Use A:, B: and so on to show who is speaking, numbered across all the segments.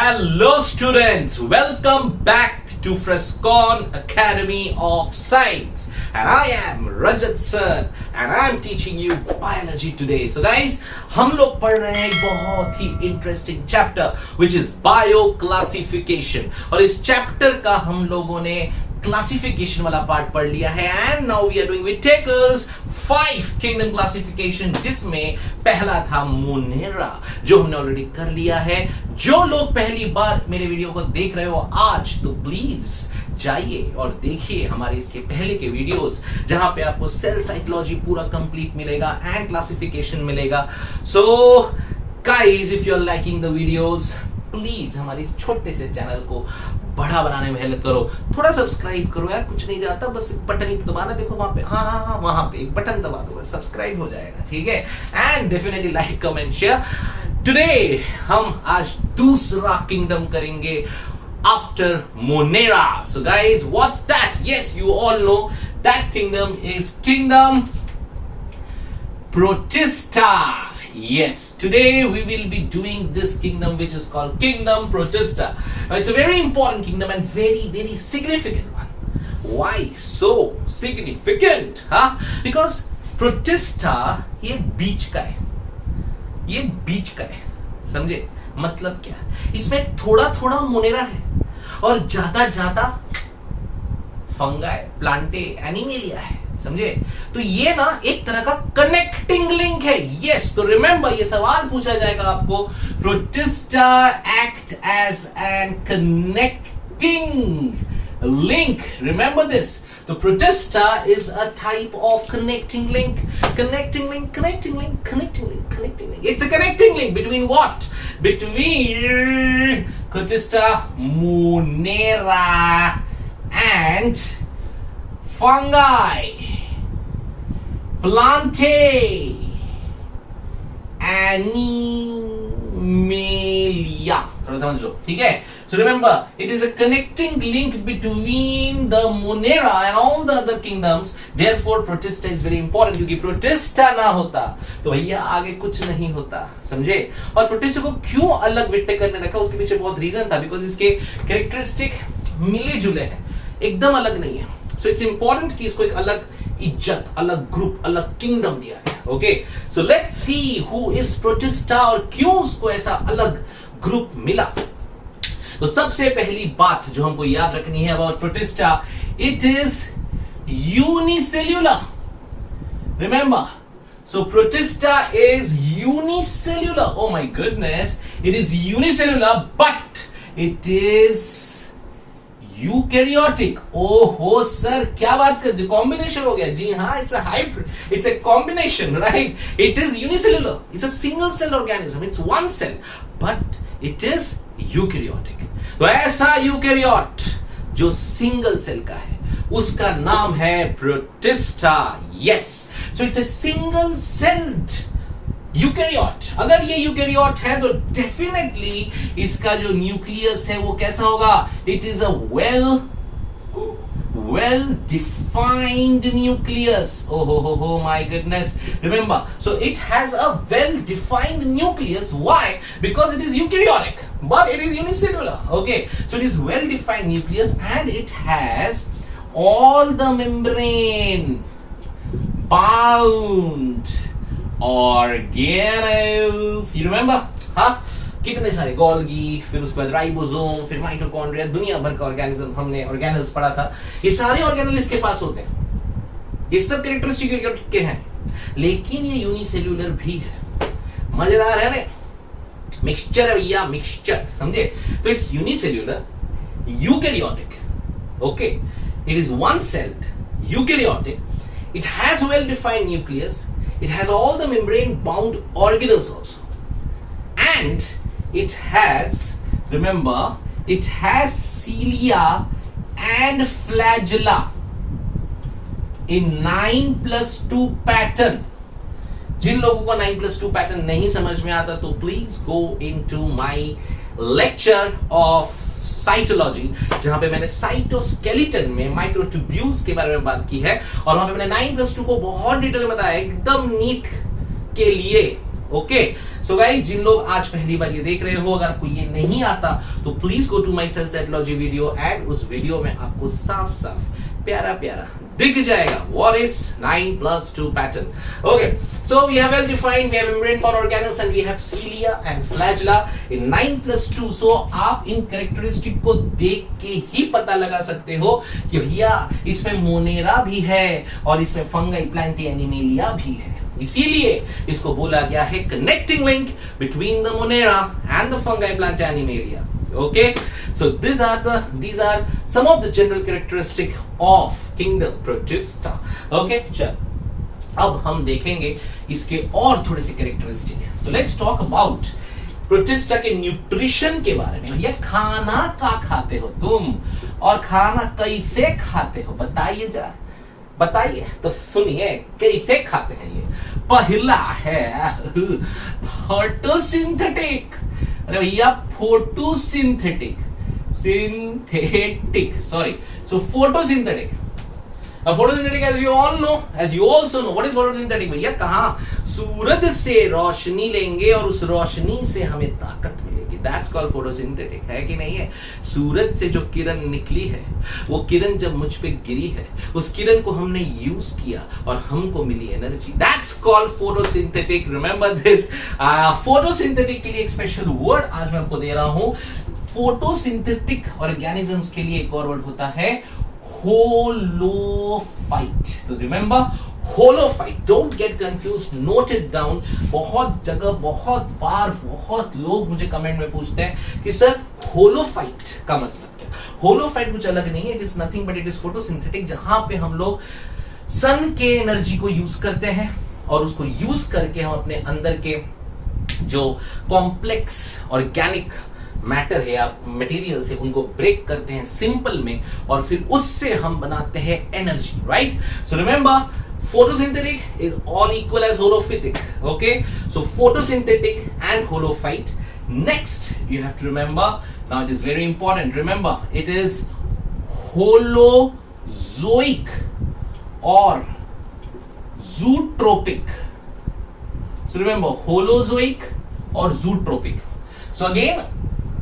A: Hello students, welcome back to Frescon Academy of Science, and I am Rajat sir and I am teaching you biology today. So guys, हम लोग पढ़ रहे हैं एक बहुत ही interesting chapter which is bio classification, और इस चैप्टर का हम लोगों ने क्लासिफिकेशन वाला पार्ट पढ़ लिया है and now we are doing with टेकर्स 5 किंगडम क्लासिफिकेशन, जिसमें पहला था मोनेरा जो हमने ऑलरेडी कर लिया है। जो लोग पहली बार मेरे वीडियो को देख रहे हो आज, तो प्लीज जाइए और देखिए हमारे इसके पहले के वीडियोस जहां पे आपको सेल साइकोलॉजी पूरा कंप्लीट मिलेगा एंड क्लासिफिकेशन मिलेगा। So guys, if you are liking the videos, please हमारे इस छोटे से चैनल को बड़ा बनाने में हेल्प करो, थोड़ा सब्सक्राइब करो यार, कुछ नहीं जाता, बस बटन ही तो दबाना। देखो वहां पे, हाँ वहां पे एक बटन दबा दो, बस सब्सक्राइब हो जाएगा, ठीक है। And definitely like comment share. Today हम आज दूसरा किंगडम करेंगे after Monera. So guys, what's that? Yes, you all know that kingdom is kingdom protista. Yes, today we will be doing this kingdom which is called Kingdom Protista. It's a very important kingdom and very significant one. Why so significant? Because Protista ये बीच का है, ये बीच का है, समझे? मतलब क्या? इसमें थोड़ा मोनेरा है और ज्यादा फंगाई, प्लांटे, एनिमेलिया है, समझे? तो ये ना एक तरह का कनेक्टिंग लिंक है। यस, तो रिमेंबर, ये सवाल पूछा जाएगा आपको, Protista act as an connecting link, remember this. तो Protista is a type of connecting link, connecting link. It's a connecting link between what? Between Protista Monera and fungi, plantae, animalia. थोड़ा समझ लो, ठीक है? So remember, it is a connecting link between the Monera and all the other kingdoms. Therefore, Protista is very important, क्योंकि Protista ना होता तो भैया आगे कुछ नहीं होता, समझे? और Protista को क्यों अलग विटेकर ने रखा, उसके पीछे बहुत रीजन था, बिकॉज इसके कैरेक्टरिस्टिक मिले जुले हैं, एकदम अलग नहीं है। So it's important कि इसको एक अलग इज्जत, अलग ग्रुप, अलग किंगडम दिया गया। Okay, so let's see who is protista और क्यों उसको ऐसा अलग ग्रुप मिला। तो सबसे पहली बात जो हमको याद रखनी है about protista, it is unicellular. Remember, so Protista is unicellular. Oh my goodness, it is unicellular, but it is eukaryotic. ओहो सर, क्या बात करते, कॉम्बिनेशन हो गया। जी हाँ, it's a hybrid, it's a combination, right? It is unicellular, it's a single cell organism, it's one cell, but it is eukaryotic. तो ऐसा यूकैरियोट जो सिंगल सेल का है, उसका नाम है protista. Yes, so it's a single celled eukaryote. अगर ये यूकैरियोट है तो डेफिनेटली इसका जो न्यूक्लियस है वो कैसा होगा? It is a well defined nucleus. Oh my goodness, remember, so it has a well defined nucleus. Why? Because it is eukaryotic, but it is unicellular. Okay, so it is well defined nucleus and it has all the membrane bound organelles. You remember? हाँ, कितने सारे Golgi, फिर उसके बाद ribosome, फिर mitochondria, दुनिया भर का ऑर्गेनिज्म हमने ऑर्गेनल्स पढ़ा था। ये सारे ऑर्गेनल इसके पास होते हैं, ये सब कैरेक्टरिस्टिक यूकैरियोटिक के हैं, लेकिन ये यूनिसेल्युलर भी है। मजेदार है ना? मिक्सचर है भैया, मिक्सचर, समझे? तो it's unicellular, eukaryotic, okay, it is one sailed, eukaryotic, it has well defined nucleus, it has all the membrane bound organelles also, and it has, remember, it has cilia and flagella in 9+2 pattern. जिन लोगों को 9+2 pattern नहीं समझ में आता तो please go into my lecture of cytology, जहां पे मैंने साइटोस्केलेटन में माइक्रोट्यूब्यूल्स के बारे में बात की है, और वहां पे मैंने 9+2 को बहुत डिटेल में बताया, एकदम नीट के लिए। ओके, सो गाइस, जिन लोग आज पहली बार ये देख रहे हो, अगर आपको ये नहीं आता तो please go to my cell psychology video and उस वीडियो में आपको साफ साफ प्यारा प्यारा दिख जाएगा what is 9+2 pattern. Okay, so we have well defined, we have membrane bound organelles and we have cilia and flagella in 9+2. so आप इन कैरेक्टरिस्टिक को देख के ही पता लगा सकते हो कि भैया इसमें मोनेरा भी है और इसमें फंगाई प्लांटी एनिमेलिया भी है, इसीलिए इसको बोला गया है connecting link between the Monera and the fungi Plantae animalia. Okay, so these are some of the general characteristic of kingdom Protista. Okay, चल अब हम देखेंगे इसके और थोड़े से कैरेक्टरिस्टिक. तो लेट्स टॉक अबाउट प्रोटिस्टा के न्यूट्रिशन के बारे में. भैया खाना क्या खाते हो तुम और खाना कैसे खाते हो, बताइए जरा, बताइए. तो सुनिए कैसे खाते हैं. ये पहला है फोटोसिंथेटिक. अरे भैया photosynthetic, sorry, so photosynthetic. Photosynthetic as you also know what is photosynthetic. भैया कहाँ सूरज से रोशनी लेंगे और उस रोशनी से हमें ताकत मिलेगी. That's called photosynthetic, है कि नहीं है. सूरज से जो किरण निकली है, वो किरण जब मुझ पे गिरी है, उस किरण को हमने यूज किया और हमको मिली energy. That's called photosynthetic. Remember this. photosynthetic के लिए एक स्पेशल वर्ड आज मैं आपको दे रहा हूं. फोटोसिंथेटिक ऑर्गेनिजम्स के लिए एक और वर्ड होता है होलोफाइट. तो remember holophyte, don't get confuse, note it down. बहुत जगह, बहुत बार, बहुत लोग मुझे कमेंट में पूछते हैं कि सर होलोफाइट का मतलब क्या. होलोफाइट कुछ अलग नहीं है, it is nothing but it is photosynthetic, जहां पे हम लोग सन के एनर्जी को यूज करते हैं और उसको यूज करके हम अपने अंदर के जो कॉम्प्लेक्स ऑर्गेनिक मैटर है या मटेरियल से उनको ब्रेक करते हैं सिंपल में और फिर उससे हम बनाते हैं energy. Right, so remember photosynthetic is all equal as holophytic. Okay, so photosynthetic and holophyte. Next you have to remember, now it is very important, remember it is holozoic or zootropic. So remember holozoic or zootropic. So again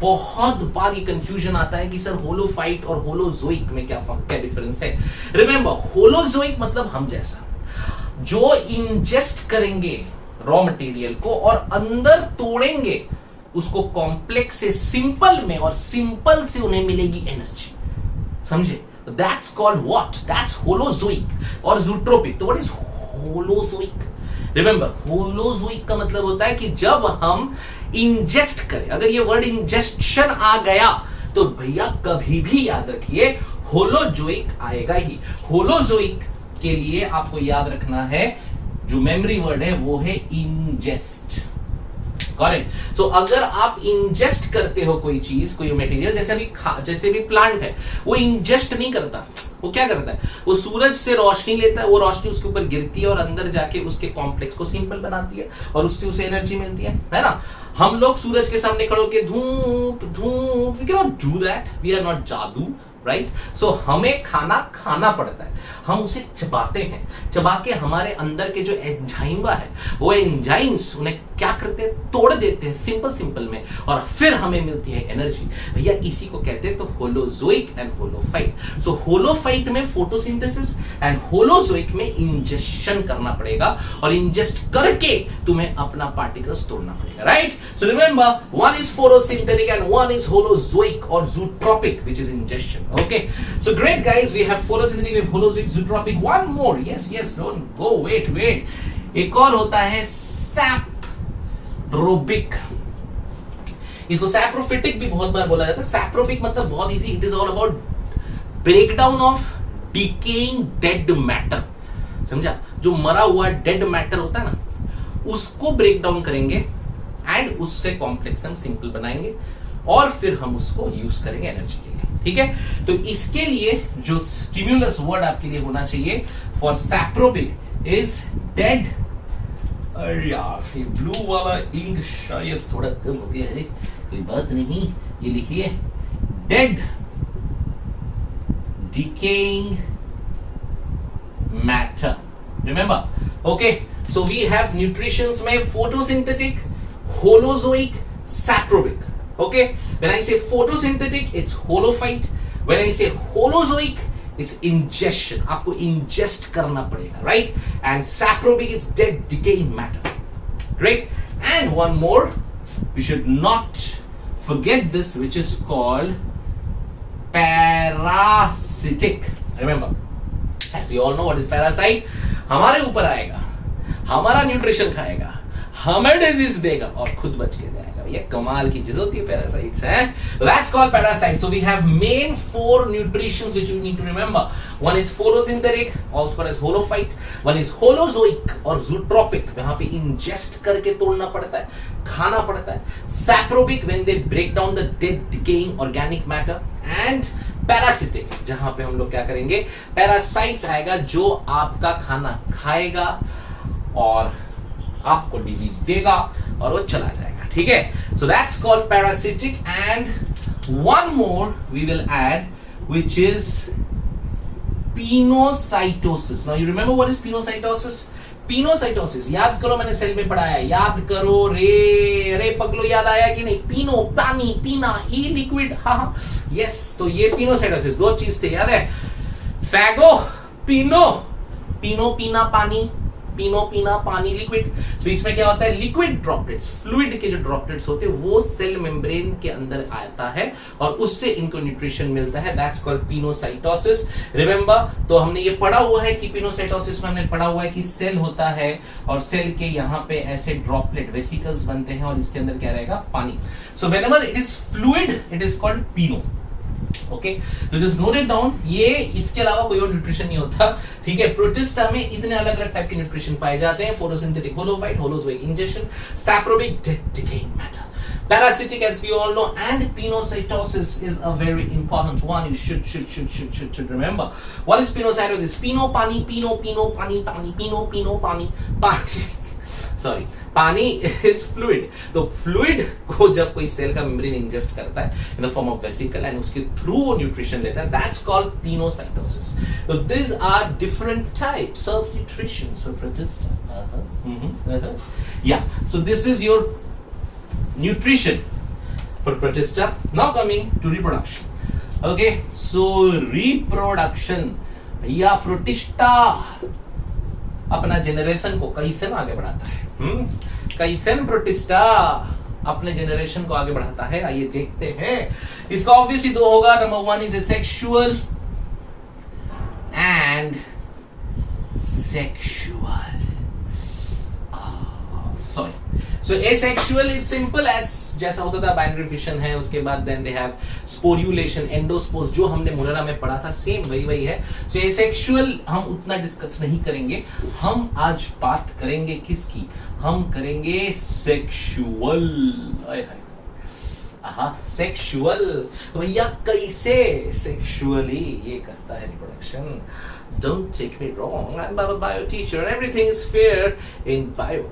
A: बहुत बार ये confusion आता है कि sir होलोफाइट और holozoic में क्या difference है. Remember holozoic मतलब हम जैसा, जो इंजेस्ट करेंगे रॉ मटेरियल को और अंदर तोड़ेंगे उसको कॉम्प्लेक्स से सिंपल में और सिंपल से उन्हें मिलेगी एनर्जी. समझे? That's called what, that's holozoic और जूट्रोपिक. तो what is holozoic? Remember holozoic का मतलब होता है कि जब हम इंजेस्ट करें, अगर ये वर्ड इंजेस्शन आ गया तो भैया कभी भी याद रखिए होलोजोइक आएगा ही. होलोजोइक के लिए आपको याद रखना है जो मेमोरी वर्ड है वो है इंजेस्ट. करेक्ट. सो अगर आप इंजेस्ट करते हो कोई चीज, कोई मटेरियल, जैसे भी प्लांट है, वो इंजेस्ट नहीं करता. वो क्या करता है, वो सूरज से रोशनी लेता है, वो रोशनी उसके ऊपर गिरती है और अंदर जाके उसके कॉम्प्लेक्स को सिंपल बनाती है और उससे उसे एनर्जी मिलती है ना. हम लोग सूरज के सामने खड़े होकर धूप धूप, we can not do that, we are not जादू. राइट, सो हमें खाना पड़ता है, हम उसे चबाते हैं, चबा के हमारे अंदर के जो एंजाइम है वो एंजाइम्स उन्हें क्या करते हैं, तोड़ देते हैं सिंपल में और फिर हमें मिलती है एनर्जी. भैया इसी को कहते हैं तो होलोजोइक एंड होलोफाइट. सो होलोफाइट में फोटोसिंथेसिस एंड होलोजोइक में इंजेक्शन करना पड़ेगा और इंजेस्ट करके तुम्हें अपना पार्टिकल्स तोड़ना पड़ेगा. Right, so remember one is photosynthetic and one is holozoic और zootrophic which is injection. Okay, so great guys, we have photosynthetic, we have holozoic, zootropic. One more, yes, don't go, wait. एक और होता है सैप्रोबिक. इसको saprophytic भी बहुत बार बोला जाता है. सैप्रोबिक मतलब बहुत easy, it is all about breakdown of decaying dead matter. समझा? जो मरा हुआ डेड मैटर होता है ना, उसको ब्रेक डाउन करेंगे एंड उससे कॉम्प्लेक्स हम सिंपल बनाएंगे और फिर हम उसको यूज करेंगे एनर्जी के लिए. ठीक है, तो इसके लिए जो स्टिम्युलस वर्ड आपके लिए होना चाहिए फॉर सैप्रोबिक इज डेड. अरे यार ये ब्लू वाला इंक शायद थोड़ा कम हो गया है, कोई बात नहीं, ये लिखिए dead decaying matter. Remember, okay, so we have nutritions में photosynthetic, holozoic, saprobic. Okay, when I say photosynthetic, it's holophyte. When I say holozoic, it's ingestion. आपको ingest करना पड़ेगा, right? And saprobic is dead decaying matter. Great. And one more, we should not forget this, which is called parasitic. Remember, as you all know, what is parasite? हमारे ऊपर आएगा, हमारा nutrition खाएगा, हमें disease देगा और खुद बच के जाएगा. ये कमाल की चीज होती है parasites हैं. That's called parasite. So we have main 4 nutritions which you need to remember. One is photosynthetic, also called as holophyte. One is holozoic और zootropic, वहाँ पे ingest करके तोड़ना पड़ता है, खाना पड़ता है. Saprobic, when they break down the dead decaying organic matter. And parasitic, जहाँ पे हम लोग क्या करेंगे, parasites आएगा जो आपका खाना खाएगा और आपको डिजीज देगा और वो चला जाएगा. ठीक है, so that's called parasitic. And one more we will add, which is pinocytosis. Now you remember what is pinocytosis? Pinocytosis, याद करो, मैंने सेल में पढ़ाया, याद करो रे पगलो, याद आया कि नहीं? पीनो पानी, पीना, ई लिक्विड, हाँ यस. तो ये pinocytosis 2 चीज थे, याद है? फैगो, पीनो, पीनो पीना पानी, पीनो पीना पानी लिक्विड. सो इसमें क्या होता है, लिक्विड ड्रॉपलेट्स, फ्लूइड के जो ड्रॉपलेट्स होते हैं वो सेल मेम्ब्रेन के अंदर आता है और उससे इनको न्यूट्रिशन मिलता है. That's called pinocytosis. रिमेंबर, तो हमने ये पढ़ा हुआ है कि पिनोसाइटोसिस में हमने पढ़ा हुआ है कि सेल होता है और सेल के यहाँ पे ऐसे ड्रॉपलेट वेसिकल्स बनते हैं और इसके अंदर क्या रहेगा, पानी. So whenever it is fluid it is called pino. Okay, तो जस्ट नोट इट डाउन. ये इसके अलावा कोई और न्यूट्रिशन नहीं होता. ठीक है, प्रोटिस्टा में इतने अलग अलग टाइप के न्यूट्रिशन पाए जाते हैं. Photosynthetic, holophyte, holozoic, injection, saprobic, decaying matter, parasitic as we all know, and pinocytosis is a very important one. You should remember. What is pinocytosis? Pino pani, pino pani, pino pani, pani. Sorry, pani is fluid. तो fluid को जब कोई cell का membrane ingest करता है in the form of vesicle and उसके through वो nutrition लेता है, दैट्स कॉल्ड पिनोसाइटोसिस. तो this are different types of nutrition for Protista. Yeah, so this is your nutrition for Protista. Now coming to reproduction. Okay, so reproduction, भैया Protista अपना generation को कैसे आगे बढ़ाता है? कैसे प्रोटिस्टा अपने जनरेशन को आगे बढ़ाता है, आइए देखते हैं. इसका ऑब्वियसली 2 होगा. Number 1 is sexual and sexual. Sorry, so asexual is simple as जैसा होता था बाइनरी फिशन है, उसके बाद then they have sporulation, endospores, जो हमने मोलेरा में पढ़ा था सेम वही है. सो एसेक्सुअल हम उतना डिस्कस नहीं करेंगे. हम आज बात करेंगे किसकी? हम करेंगे सेक्सुअल. सेक्सुअल. तो भैया कैसे सेक्सुअली ये करता है reproduction? Don't take me wrong, I'm a bio teacher and everything is fair in bio.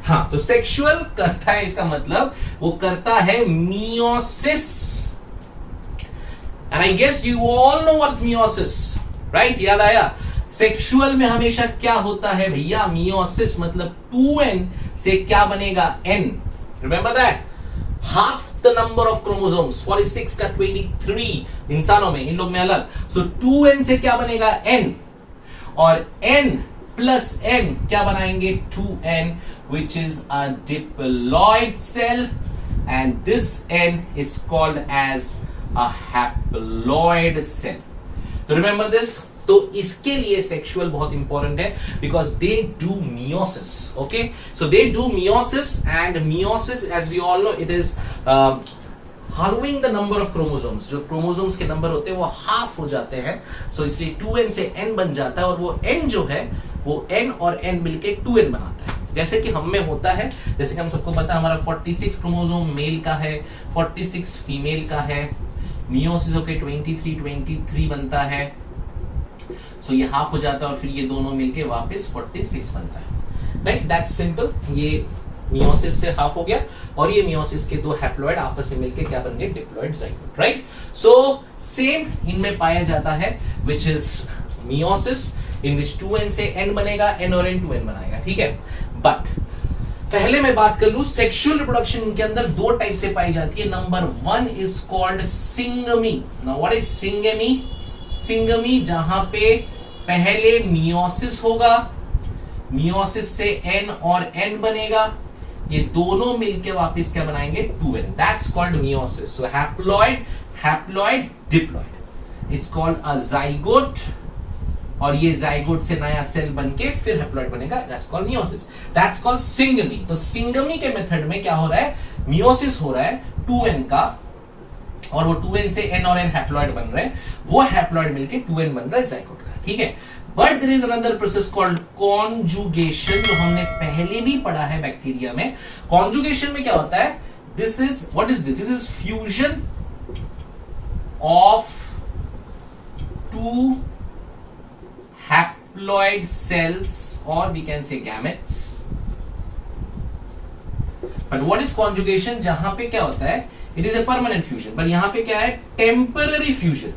A: हाँ, तो सेक्सुअल करता है, इसका मतलब वो करता है meiosis. And I guess you all know what's meiosis, right? याद आया? सेक्सुअल में हमेशा क्या होता है भैया? मियोसिस. मतलब 2n से क्या बनेगा? n. Remember that. Half the number of chromosomes, 46 का 23 इंसानों में, इन लोग में अलग. सो 2n से क्या बनेगा? n. और n प्लस n क्या बनाएंगे? 2n, which is a diploid cell, and this n is called as a haploid cell. तो remember this. तो इसके लिए सेक्सुअल बहुत इंपॉर्टेंट है because they do meiosis. Okay, so they do meiosis and meiosis as we all know it is halving the number of chromosomes. जो chromosomes के number होते हैं वो हाफ हो जाते हैं. सो इसलिए 2n से n बन जाता है और वो n जो है वो n और n मिलके 2n बनाता है. जैसे कि हम में होता है, जैसे कि हम सबको पता है हमारा 46 क्रोमोसोम मेल का है, 46 फीमेल का है. मियोसिस होके 23 बनता है. सो ये हाफ हो जाता है और फिर ये दोनों मिलके वापस 46 बनता है. Right, that's simple. ये मियोसिस से हाफ हो गया और ये मियोसिस के 2 हैप्लॉइड आपस में मिलके क्या बन गए? Diploid zygote. Right, so same इनमें पाया जाता है which is meiosis, in which 2n से n बनेगा, n और n 2n बनाएगा. ठीक है, बट पहले मैं बात कर लूं सेक्सुअल रिप्रोडक्शन, इनके अंदर दो टाइप से पाई जाती है. Number one is called syngamy. Now what is syngamy? Syngamy जहां पे पहले मियोसिस होगा, मियोसिस से एन और एन बनेगा, ये दोनों मिलके वापस क्या बनाएंगे? 2n. That's called meiosis. So haploid, haploid, diploid, it's called a zygote, और ये जाइगोट से नया सेल बनके फिर हैप्लॉइड बनेगा. That's called meiosis. That's called syngamy. तो सिंगमी के मेथड में क्या हो रहा है? मियोसिस हो रहा है 2n का, और वो 2n से n और n हैप्लॉइड बन रहे हैं, वो हैप्लॉइड मिलके 2n बन रहा है जाइगोट का. ठीक है. But there is another process called conjugation, जो हमने पहले भी पढ़ा है बैक्टीरिया में. कॉन्जुगेशन में क्या होता है? This is what is this? This is fusion of two haploid cells, or we can say gametes. But what is conjugation? जहां पे क्या होता है? It is a permanent fusion. पर यहां पे क्या है? Temporary fusion.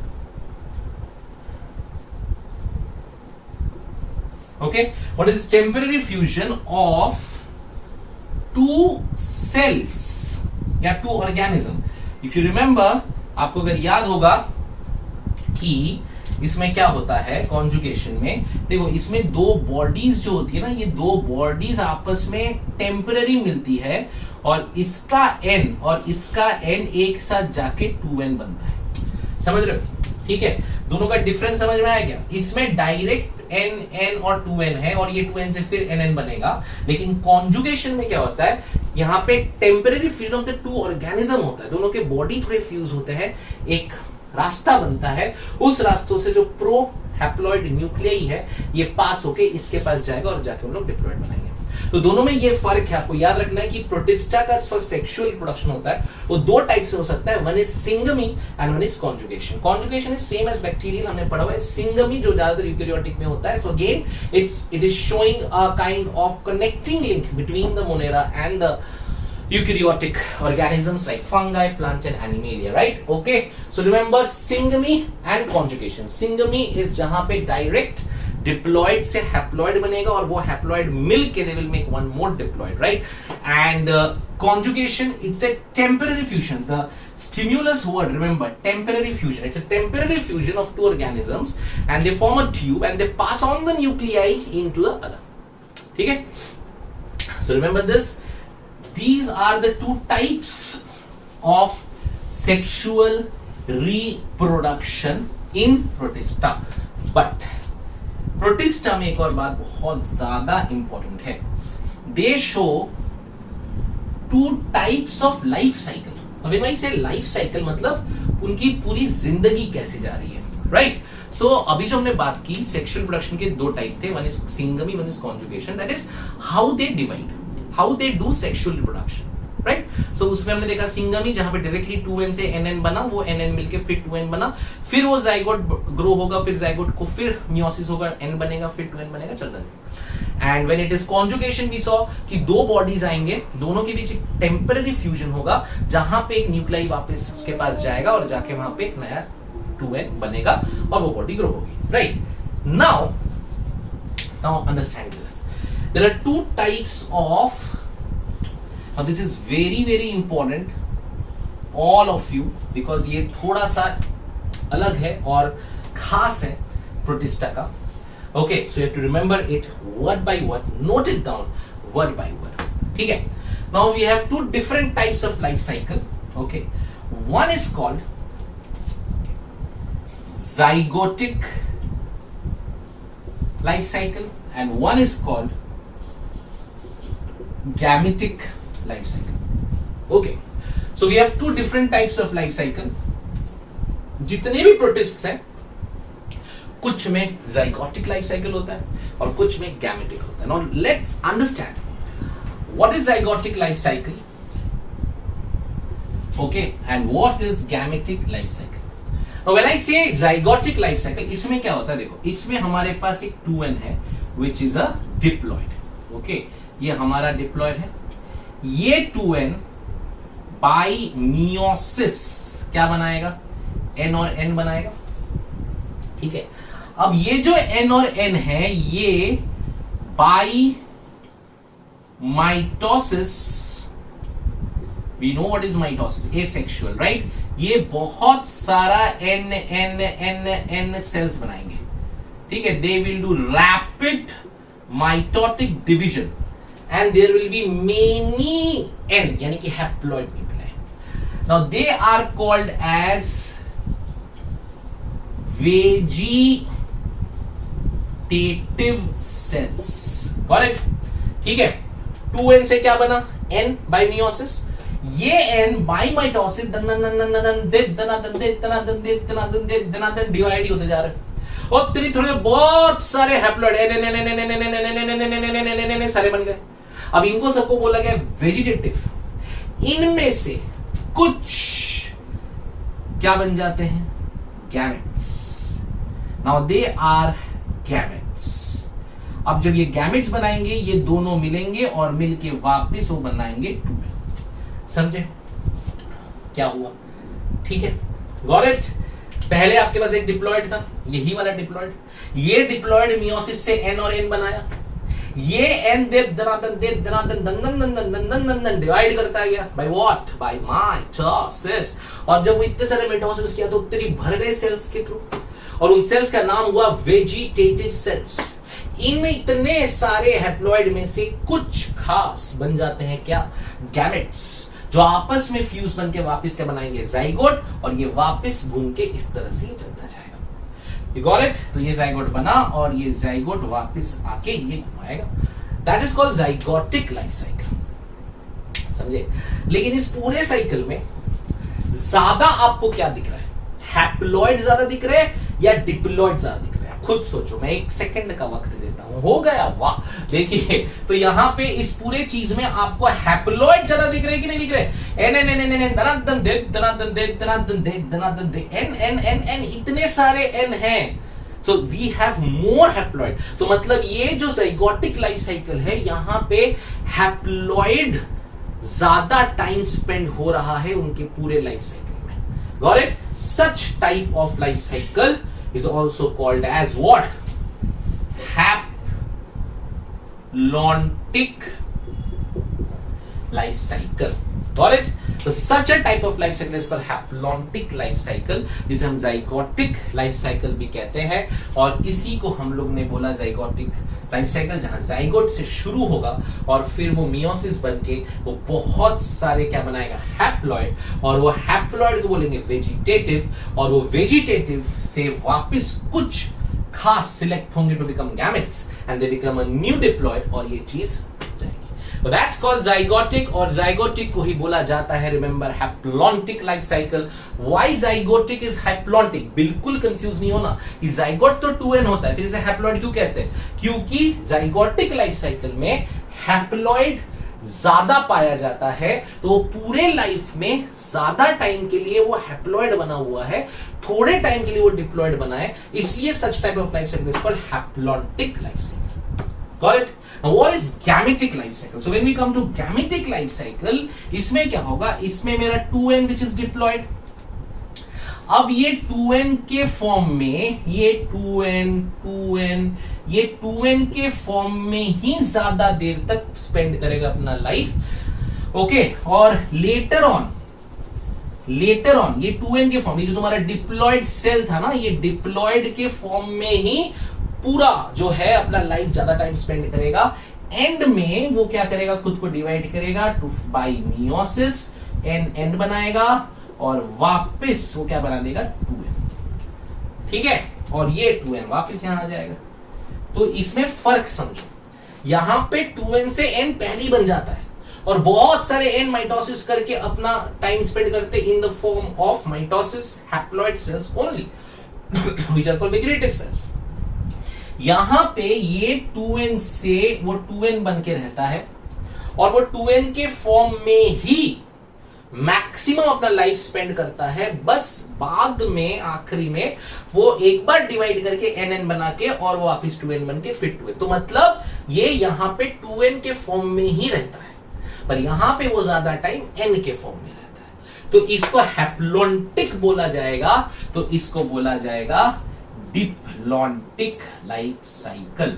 A: Okay? What is temporary fusion of two cells या two organism? If you remember, आपको अगर याद होगा कि इसमें क्या होता है कॉन्जुगेशन में, देखो इसमें दो बॉडीज जो होती है ना, ये दो बॉडीज आपस में टेम्पररी मिलती है, और इसका n और इसका n एक साथ जाके 2n बनता है. समझ रहे हो? ठीक है. दोनों का डिफरेंस समझ में आया क्या? इसमें डायरेक्ट n और 2n है, और ये 2n से फिर nn बनेगा. लेकिन कॉन्जुगेशन में क्या होता है? यहाँ पे temporary fusion of the two organism होता है, दोनों के बॉडी थोड़े फ्यूज होते हैं, एक रास्ता बनता है, उस रास्तों से जो प्रो हैप्लॉइड न्यूक्लियाई है ये पास होके इसके पास जाएगा और जाके हम लोग डिप्लॉइड बनाएंगे. तो दोनों में ये फर्क है, आपको याद रखना है कि प्रोटिस्टा का सेक्सुअल रिप्रोडक्शन होता है वो दो टाइप से हो सकता है. One is syngamy and one is conjugation. Conjugation is same as bacterial, हमने पढ़ा हुआ है. सिंगमी जो ज्यादातर यूकेरियोटिक में होता है. So again it is showing a kind of connecting link between the Monera and the eukaryotic organisms like fungi, plant and animalia, right? Okay, so remember syngamy and conjugation. Syngamy is जहां पे direct diploid से haploid बनेगा, और वो haploid मिल के they will make one more diploid, right? And conjugation, it's a temporary fusion. The stimulus word, remember, temporary fusion. It's a temporary fusion of two organisms, and they form a tube and they pass on the nuclei into the other. ठीक है? So remember this. These are the two types of sexual reproduction in Protista. But Protista में एक और बात बहुत ज्यादा important है. They show two types of life cycle. अब when I say life cycle मतलब उनकी पूरी जिंदगी कैसे जा रही है, right? So अभी जो हमने बात की सेक्सुअल रिप्रोडक्शन के दो टाइप थे, one is syngamy, one is conjugation. That is how they divide, how they do sexual reproduction, right? So उसमें हमने देखा सिंगमी जहां पे डायरेक्टली 2n से nn बना, वो nn मिलके फिर 2n बना, फिर वो जाइगोट ग्रो होगा, फिर जाइगोट को फिर मियोसिस होगा, n बनेगा, फिर 2n बनेगा, चलता है. And when it is conjugation we saw कि दो बॉडीज आएंगे, दोनों के बीच एक टेम्पररी फ्यूजन होगा, जहां पे एक न्यूक्लियाई वापस उसके पास जाएगा और जाके वहां पे एक नया 2n बनेगा और वो बॉडी ग्रो होगी, right? Now understand this. There are two types of, now this is very important all of you, because ये थोड़ा सा अलग है और खास है प्रोटिस्टा का. Okay, so you have to remember it word by word, note it down word by word. ठीक है? Now we have two different types of life cycle. Okay, one is called zygotic life cycle and one is called gametic life cycle. Okay, so we have two different types of life cycle. जितने भी प्रोटिस्ट्स हैं, कुछ में zygotic life cycle होता है और कुछ में gametic होता है. Now let's understand what is zygotic life cycle, okay, and what is gametic life cycle. Now when I say zygotic life cycle, इसमें क्या होता है? देखो, इसमें हमारे पास एक 2n है which is a diploid. Okay, ये हमारा डिप्लॉइड है. ये 2n बाई मियोसिस क्या बनाएगा? n और n बनाएगा. ठीक है? अब ये जो n और n है ये by mitosis, we know what is mitosis, asexual, right, ये बहुत सारा n N N n cells बनाएंगे, ठीक है, they will do rapid mitotic division and there will be many n, यानी कि haploid nuclei. Now they are called as vegetative cells, correct, ठीक है। 2n से क्या बना, n बाय मियोसिस, ये n बाय माइटोसिस धनाधन डिवाइड होते जा रहे हैं, और थोड़े बहुत सारे हैप्लॉइड सारे बन गए। अब इनको सबको बोला गया वेजिटेटिव। इनमें से कुछ क्या बन जाते हैं, gametes. Now they are gametes. अब जब ये गैमेट्स बनाएंगे, ये दोनों मिलेंगे और मिलके वापस वो बनाएंगे 2n। समझे क्या हुआ, ठीक है, गॉट इट। पहले आपके पास एक डिप्लॉइड था, यही वाला डिप्लॉइड, ये डिप्लॉइड मियोसिस से n और n बनाया, ये n दे धनाधन डिवाइड करता गया बाय व्हाट, बाय माइटोसिस। और जब वो इतने सारे माइटोसिस किया तो तेरी भर गए सेल्स के थ्रू, और उन सेल्स का नाम हुआ वेजिटेटिव सेल्स। इनमें इतने सारे हैप्लॉइड में से कुछ खास बन जाते हैं क्या, गैमेट्स, जो आपस में फ्यूज बन के वापस क्या बनाएंगे, जाइगोट, और ये वापस घूम के इस तरह से चलता जाएगा। You got it. तो ये जाइगोट बना और ये जाइगोट वापस आके ये घुमाएगा, that is called zygotic life cycle, समझे। लेकिन इस पूरे साइकिल में ज्यादा आपको क्या दिख रहा है, हैप्लॉइड ज्यादा दिख रहे हैं या डिप्लॉइड ज्यादा दिख रहे हैं, आप खुद सोचो, मैं 1 सेकंड का वक्त देता हूं, हो गया, वाह। देखिए तो यहां पे इस पूरे चीज में आपको हैप्लॉइड ज्यादा दिख रहे कि नहीं दिख रहे, N N N N N धनाधन दे धनाधन दे धनाधन दे धनाधन दे, एन एन एन एन, इतने सारे एन हैं, so we have more haploid. तो मतलब ये जो जाइगोटिक लाइफ साइकिल है, यहां पे हैप्लॉइड ज्यादा टाइम स्पेंड हो रहा है उनके पूरे लाइफ साइकिल में, got it. Such type of life cycle is also called as what? Haplontic life cycle. Got it? So such a type of life cycle is called haplontic life cycle, जिसे हम zygotic life cycle भी कहते हैं। और इसी को हम लोग ने बोला zygotic लाइफ साइकिल, जहां जाइगोट से शुरू होगा और फिर वो मियोसिस बनके वो बहुत सारे क्या बनाएगा, हैप्लॉइड, और वो हैप्लॉइड को बोलेंगे वेजिटेटिव, और वो वेजिटेटिव से वापस कुछ खास सिलेक्ट होंगे to become gametes and they become a new diploid, और ये चीज जाएगी। दैट्स कॉल्ड जाइगोटिक, और जाइगोटिक को ही बोला जाता है, remember, haplontic life cycle. Why zygotic is haplontic, बिल्कुल कंफ्यूज नहीं होना कि जाइगोट तो 2n होता है, फिर इसे हैप्लॉइड क्यों कहते हैं, क्योंकि जाइगोटिक लाइफ साइकिल में हैप्लॉइड ज्यादा पाया जाता है, तो वो पूरे लाइफ में ज्यादा टाइम के लिए वो हैप्लॉइड बना हुआ है, थोड़े टाइम के लिए वो डिप्लॉइड बना है, इसलिए such type of life cycle is called haplontic life cycle, got it. Now, what is gametic life cycle? So when we come to gametic life cycle, इसमें क्या होगा, इसमें मेरा 2n which is diploid, अब ये 2n के form में, ये 2n ये 2n के फॉर्म में ही ज्यादा देर तक स्पेंड करेगा अपना लाइफ, ओके। और लेटर ऑन ये 2n के फॉर्म, ये जो तुम्हारा डिप्लॉइड सेल था ना, ये डिप्लॉइड के फॉर्म में ही पूरा जो है अपना लाइफ ज्यादा टाइम स्पेंड करेगा, एंड में वो क्या करेगा, खुद को डिवाइड करेगा टू बाय मियोसिस, एन बनाएगा और वापस वो क्या बना देगा, 2n, ठीक है, और ये 2n वापस यहां आ जाएगा। तो इसमें फर्क समझो, यहां पे 2n से n पहले बन जाता है, और बहुत सारे n माइटोसिस करके अपना टाइम स्पेंड करते in the form of mitosis haploid cells only, which are called vegetative cells. यहां पे ये 2n से वो 2n बन के रहता है, और वो 2n के फॉर्म में ही मैक्सिमम अपना लाइफ स्पेंड करता है, बस बाद में आखिरी में वो एक बार डिवाइड करके nn बना के और वो वापस 2n बन के फिट हुए। तो मतलब ये यहां पे 2n के फॉर्म में ही रहता है, पर यहां पे वो ज्यादा टाइम n के फॉर्म में रहता है, तो इसको हैप्लॉन्टिक बोला जाएगा, तो इसको बोला जाएगा डिप्लॉन्टिक लाइफ साइकिल।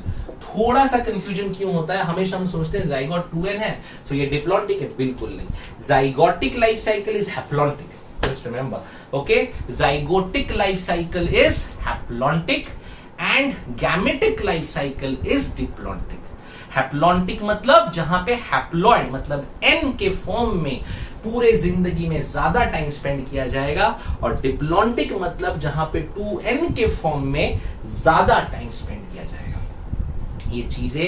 A: थोड़ा सा कंफ्यूजन क्यों होता है, हमेशा हम सोचते हैं जाइगोट 2n है सो ये डिप्लॉन्टिक है, बिल्कुल नहीं। Zygotic life cycle is haplontic, just remember, okay. Zygotic life cycle is haplontic and gametic life cycle is diplontic. Haplontic मतलब जहां पे हैप्लॉइड मतलब n के फॉर्म में पूरे जिंदगी में ज्यादा टाइम स्पेंड किया जाएगा, और डिप्लॉन्टिक मतलब जहां पे 2n के फॉर्म में ज्यादा टाइम स्पेंड किया जाएगा। ये चीजें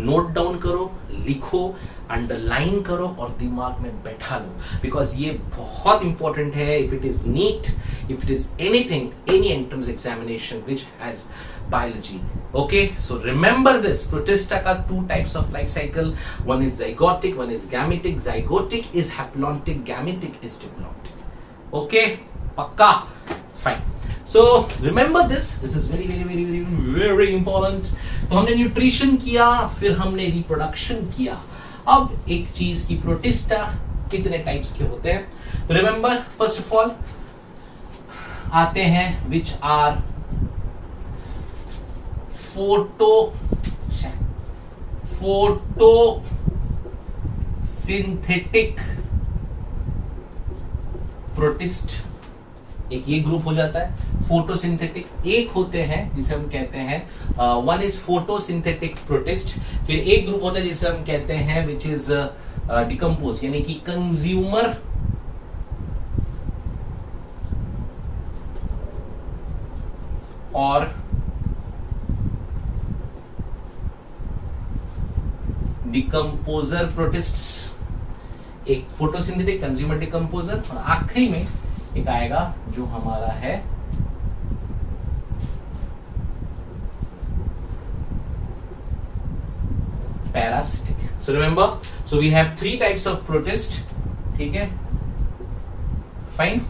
A: नोट डाउन करो, लिखो, अंडरलाइन करो और दिमाग में बैठा लो, बिकॉज ये बहुत इंपॉर्टेंट है। If it is NEET, if it is anything, any entrance examination which has biology, okay, so remember this. Protista ka 2 types of life cycle, one is zygotic, one is gametic. Zygotic is haplontic, gametic is diplontic, okay, pakka, fine. So remember this is very important. तो हमने nutrition किया, फिर हमने reproduction किया। अब एक चीज की प्रोटिस्टा कितने टाइप्स के होते हैं, रिमेंबर फर्स्ट ऑफ ऑल आते हैं विच आर फोटोसिंथेटिक प्रोटिस्ट, एक ये ग्रुप हो जाता है। फोटोसिंथेटिक एक होते हैं जिसे हम कहते हैं वन इज फोटोसिंथेटिक प्रोटिस्ट, फिर एक ग्रुप होता है जिसे हम कहते हैं विच इज डिकम्पोज, यानी कि कंज्यूमर और डिकम्पोजर प्रोटिस्ट्स। एक फोटोसिंथेटिक, कंज्यूमर, डिकम्पोजर, और आखिरी में एक आएगा जो हमारा है parasitic. So remember, so we have 3 types of protist, ठीक है, फाइन।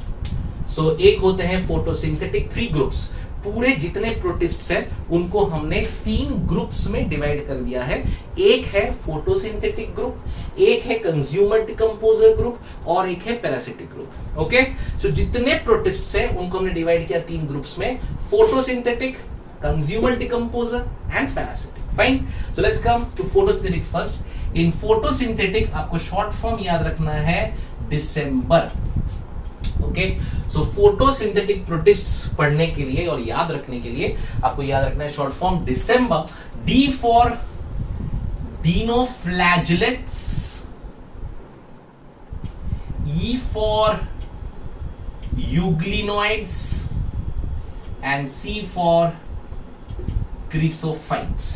A: सो एक होते हैं फोटोसिंथेटिक, 3 ग्रुप्स। पूरे जितने प्रोटिस्ट्स हैं उनको हमने 3 ग्रुप्स में डिवाइड कर दिया है। एक है फोटोसिंथेटिक ग्रुप, एक है कंज्यूमर डिकम्पोजर ग्रुप, और एक है पैरासिटिक ग्रुप, ओके। सो जितने प्रोटिस्ट्स हैं उनको हमने डिवाइड किया 3 ग्रुप्स में, photosynthetic, consumer decomposer and parasitic, fine. So let's come to photosynthetic first. In photosynthetic आपको शॉर्ट फॉर्म याद रखना है दिसंबर, ओके। सो फोटोसिंथेटिक प्रोटिस्ट्स पढ़ने के लिए और याद रखने के लिए आपको याद रखना है short form December. D for dinoflagellates, E for euglenoids, and C for chrysophytes,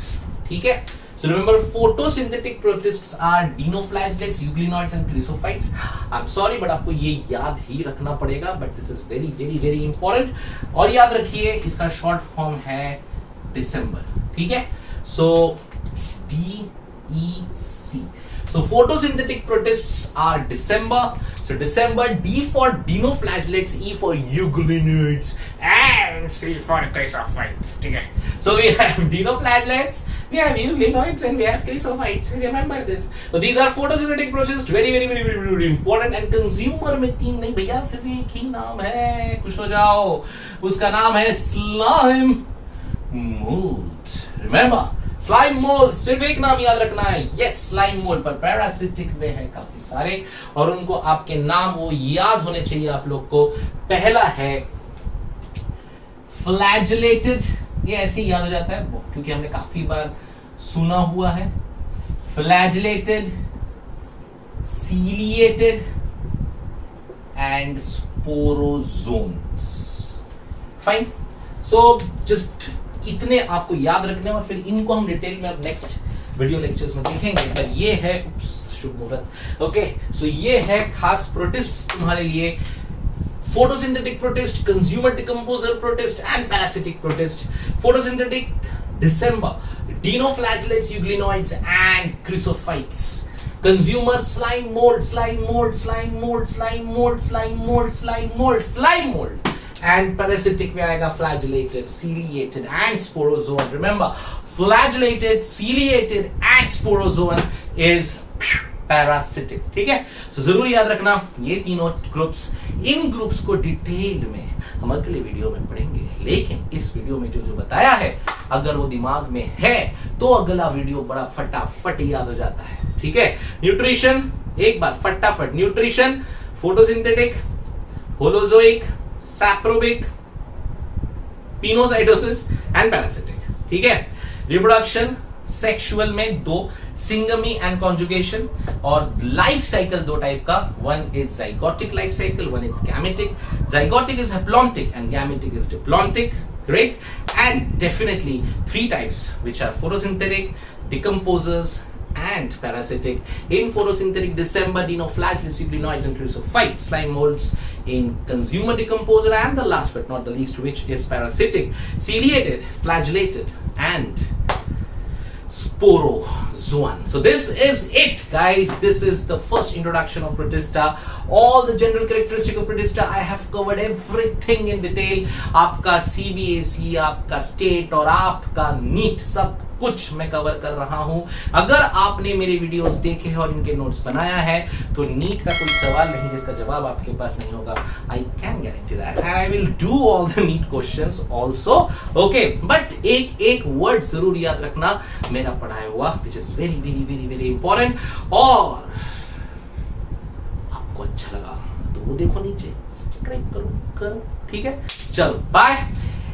A: ठीक है। So remember, photosynthetic protists are dinoflagellates, euglenoids and chrysophytes. I'm sorry, but आपको ये याद ही रखना पड़ेगा, but this is very very very important. और याद रखिए इसका शॉर्ट फॉर्म है दिसंबर, ठीक है। So DEC. So photosynthetic protists are December. So December, D for dinoflagellates, E for euglenoids, and C for chrysophytes. Okay. So we have dinoflagellates, we have euglenoids, and we have chrysophytes. Remember this. So these are photosynthetic protists, very important. And consumer में 3 नहीं भैया, सिर्फ एक ही नाम है, खुश हो जाओ, उसका नाम है slime mold. Remember? Slime mould, सिर्फ एक नाम याद रखना है, यस स्लाइम मोल्ड। पर पैरासिटिक में है काफी सारे और उनको आपके नाम वो याद होने चाहिए आप लोग को। पहला है फ्लैजिलेटेड, ये ऐसे ही याद हो जाता है क्योंकि हमने काफी बार सुना हुआ है। Flagellated, ciliated and sporozoans, fine. So just इतने आपको याद रखने और फिर इनको हम डिटेल में अब नेक्स्ट वीडियो लेक्चर्स में देखेंगे। पर ये है शुभ मुहूर्त, ओके। सो ये है खास प्रोटिस्ट्स तुम्हारे लिए, photosynthetic protist, consumer decomposer protist and parasitic protist. Photosynthetic December, dinoflagellates, euglenoids and chrysophytes. Consumer slime mold, slime mold, slime mold, slime mold, slime mold, slime mold, slime mold. And parasitic में आएगा flagellated, ciliated and sporozoan. Remember, flagellated, ciliated and sporozoan is parasitic, ठीक है। तो जरूर याद रखना ये तीनों ग्रुप्स, इन ग्रुप्स को डिटेल में हम अगले वीडियो में पढ़ेंगे, लेकिन इस वीडियो में जो जो बताया है अगर वो दिमाग में है तो अगला वीडियो बड़ा फटाफट याद हो जाता है, ठीक है। न्यूट्रिशन एक बार फटाफट, nutrition, photosynthetic, holozoic, saprobic, pinocytosis and parasitic, ठीक है। रिप्रोडक्शन सेक्सुअल में दो, सिंगमी एंड कॉन्जुगेशन, और लाइफ साइकिल दो टाइप का, one is zygotic life cycle, one is gametic. Zygotic is haplontic and gametic is diplontic. Great. And definitely three types which are photosynthetic, decomposers and parasitic. In photosynthetic, December, dinoflagellates, euglenoids and chrysophytes, slime molds in consumer decomposer, and the last but not the least, which is parasitic, ciliated, flagellated and sporozoan. So this is it, guys. This is the first introduction of Protista. All the general characteristic of Protista, I have covered everything in detail. आपका CBSE, आपका state और आपका NEET सब कुछ मैं cover कर रहा हूं. अगर आपने मेरे वीडियोस देखे हैं और इनके नोट्स बनाया है तो नीट का कोई सवाल नहीं जिसका जवाब आपके पास नहीं होगा. I can guarantee that. I will do all the NEET questions also. Okay, but एक एक वर्ड जरूर याद रखना मेरा पढ़ाया हुआ, which is very very very very important. और आपको अच्छा लगा तो वो देखो नीचे, सब्सक्राइब करो, ठीक है. चलो bye.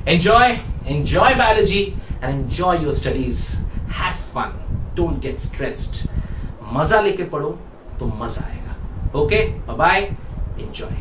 A: Enjoy biology and enjoy your studies. Have fun. Don't get stressed. मजा लेके पढ़ो तो मजा आएगा. Okay? Bye bye. Enjoy.